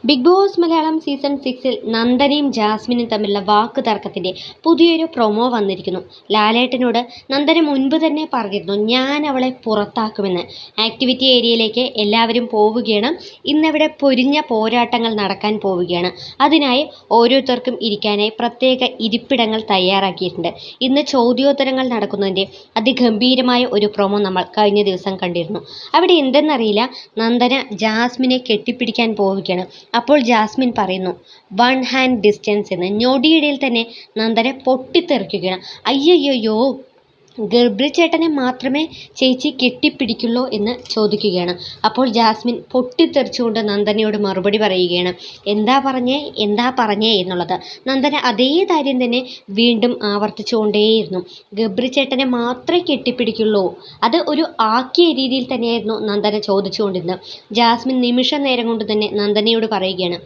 Big boss Malayalam season 6-ൽ നന്ദനയും ജാസ്മിനും തമ്മിലുള്ള വാക്ക് തർക്കത്തിൻ്റെ പുതിയൊരു പ്രൊമോ വന്നിരിക്കുന്നു. ലാലേട്ടനോട് നന്ദന മുൻപ് തന്നെ പറഞ്ഞിരുന്നു, ഞാൻ അവളെ പുറത്താക്കുമെന്ന്. ആക്ടിവിറ്റി ഏരിയയിലേക്ക് എല്ലാവരും പോവുകയാണ്. ഇന്നവിടെ പൊരിഞ്ഞ പോരാട്ടങ്ങൾ നടക്കാൻ പോവുകയാണ്. അതിനായി ഓരോരുത്തർക്കും ഇരിക്കാനായി പ്രത്യേക ഇരിപ്പിടങ്ങൾ തയ്യാറാക്കിയിട്ടുണ്ട്. ഇന്ന് ചോദ്യോത്തരങ്ങൾ നടക്കുന്നതിൻ്റെ അതിഗംഭീരമായ ഒരു പ്രൊമോ നമ്മൾ കഴിഞ്ഞ ദിവസം കണ്ടിരുന്നു. അവിടെ എന്തെന്നറിയില്ല, നന്ദന ജാസ്മിനെ കെട്ടിപ്പിടിക്കാൻ പോവുകയാണ്. അപ്പോൾ ജാസ്മിൻ പറയുന്നു 1 ഹാൻഡ് ഡിസ്റ്റൻസ് എന്ന്. ഞൊടിയിടയിൽ തന്നെ നന്ദന പൊട്ടിത്തെറിക്കുകയാണ്. അയ്യയ്യോ, ഗബ്രി ചേട്ടനെ മാത്രമേ ചേച്ചി കെട്ടിപ്പിടിക്കുള്ളൂ എന്ന് ചോദിക്കുകയാണ്. അപ്പോൾ ജാസ്മിൻ പൊട്ടിത്തെറിച്ചുകൊണ്ട് നന്ദനയോട് മറുപടി പറയുകയാണ്. എന്താ പറഞ്ഞേ എന്നുള്ളത്. നന്ദന അതേ കാര്യം തന്നെ വീണ്ടും ആവർത്തിച്ചുകൊണ്ടേയിരുന്നു. ഗബ്രി ചേട്ടനെ മാത്രമേ കെട്ടിപ്പിടിക്കുള്ളൂ. അത് ഒരു ആക്കിയ രീതിയിൽ തന്നെയായിരുന്നു നന്ദന ചോദിച്ചുകൊണ്ടിരുന്നത്. ജാസ്മിൻ നിമിഷ നേരം കൊണ്ട് തന്നെ നന്ദനയോട് പറയുകയാണ്,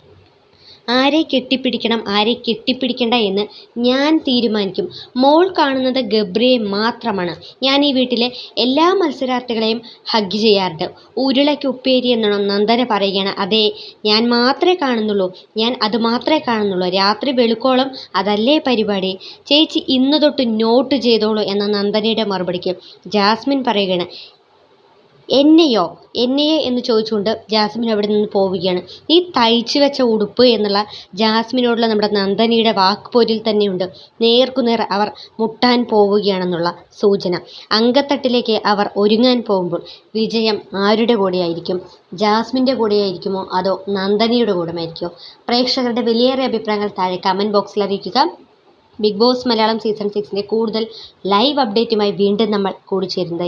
ആരെ കെട്ടിപ്പിടിക്കണം ആരെ കെട്ടിപ്പിടിക്കണ്ട എന്ന് ഞാൻ തീരുമാനിക്കും. മോൾ കാണുന്നത് ഗബ്രിയെ മാത്രമാണ്. ഞാൻ ഈ വീട്ടിലെ എല്ലാ മത്സരാർത്ഥികളെയും ഹഗ് ചെയ്യാറുണ്ട്. ഉരുളയ്ക്ക് ഉപ്പേരി എന്നാണോ നന്ദന പറയുകയാണ്. അതെ, ഞാൻ അത് മാത്രമേ കാണുന്നുള്ളൂ. രാത്രി വെളുക്കോളം അതല്ലേ പരിപാടി. ചേച്ചി ഇന്ന് തൊട്ട് നോട്ട് ചെയ്തോളൂ എന്ന നന്ദനയുടെ മറുപടിക്ക് ജാസ്മിൻ പറയുകയാണ്, എന്നെയോ എന്ന് ചോദിച്ചുകൊണ്ട് ജാസ്മിൻ അവിടെ നിന്ന് പോവുകയാണ്. ഈ തയ്ച്ചു വെച്ച ഉടുപ്പ് എന്നുള്ള ജാസ്മിനോടുള്ള നമ്മുടെ നന്ദനയുടെ വാക്പോരിൽ തന്നെയുണ്ട്. നേർക്കുനേർ അവർ മുട്ടാൻ പോവുകയാണെന്നുള്ള സൂചന. അങ്കത്തട്ടിലേക്ക് അവർ ഒരുങ്ങാൻ പോകുമ്പോൾ വിജയം ആരുടെ കൂടെയായിരിക്കും? ജാസ്മിൻ്റെ കൂടെയായിരിക്കുമോ അതോ നന്ദനയുടെ കൂടെയായിരിക്കുമോ? പ്രേക്ഷകരുടെ വിലയേറിയ അഭിപ്രായങ്ങൾ താഴെ കമൻറ്റ് ബോക്സിൽ അറിയിക്കുക. ബിഗ് ബോസ് മലയാളം സീസൺ 6-ൻ്റെ കൂടുതൽ ലൈവ് അപ്ഡേറ്റുമായി വീണ്ടും നമ്മൾ കൂടിച്ചേരുന്നതായിരിക്കും.